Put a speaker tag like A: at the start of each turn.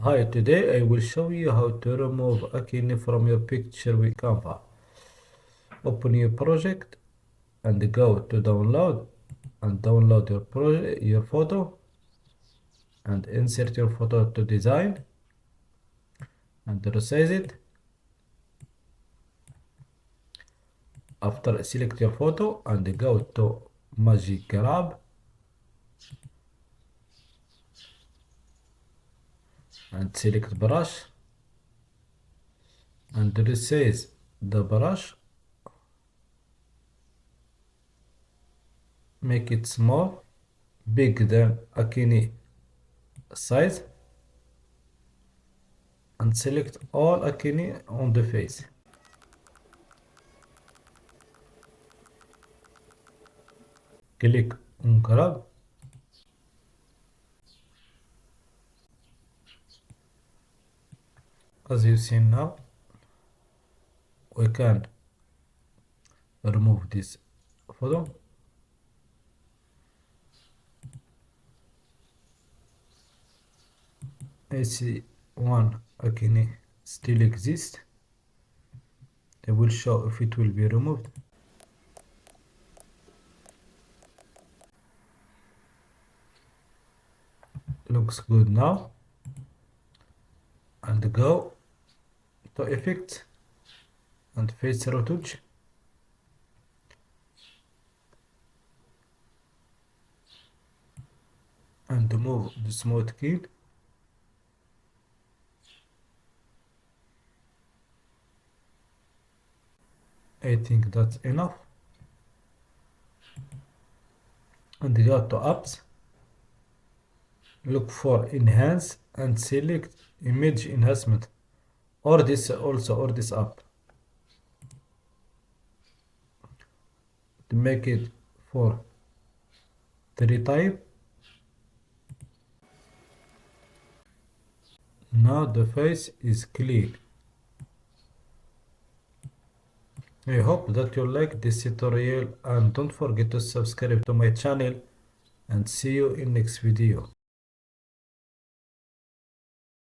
A: Hi, today I will show you how to remove acne from your picture with Canva. Open your project and go to download and download your photo and insert your photo to design and resize it. After select your photo and go to Magic Grab and select brush and resize the brush. Make it small, bigger than acne size, and select all acne on the face. Click on grab. As you see now, we can remove this photo. I see one acne still exists. I will show if it will be removed. Looks good now. And go to effect and face retouch. And move the smooth key. I think that's enough. And go to apps. Look for enhance and select image enhancement or this app to make it for 3 type. Now the face is clean. I hope that you like this tutorial and don't forget to subscribe to my channel and see you in next video.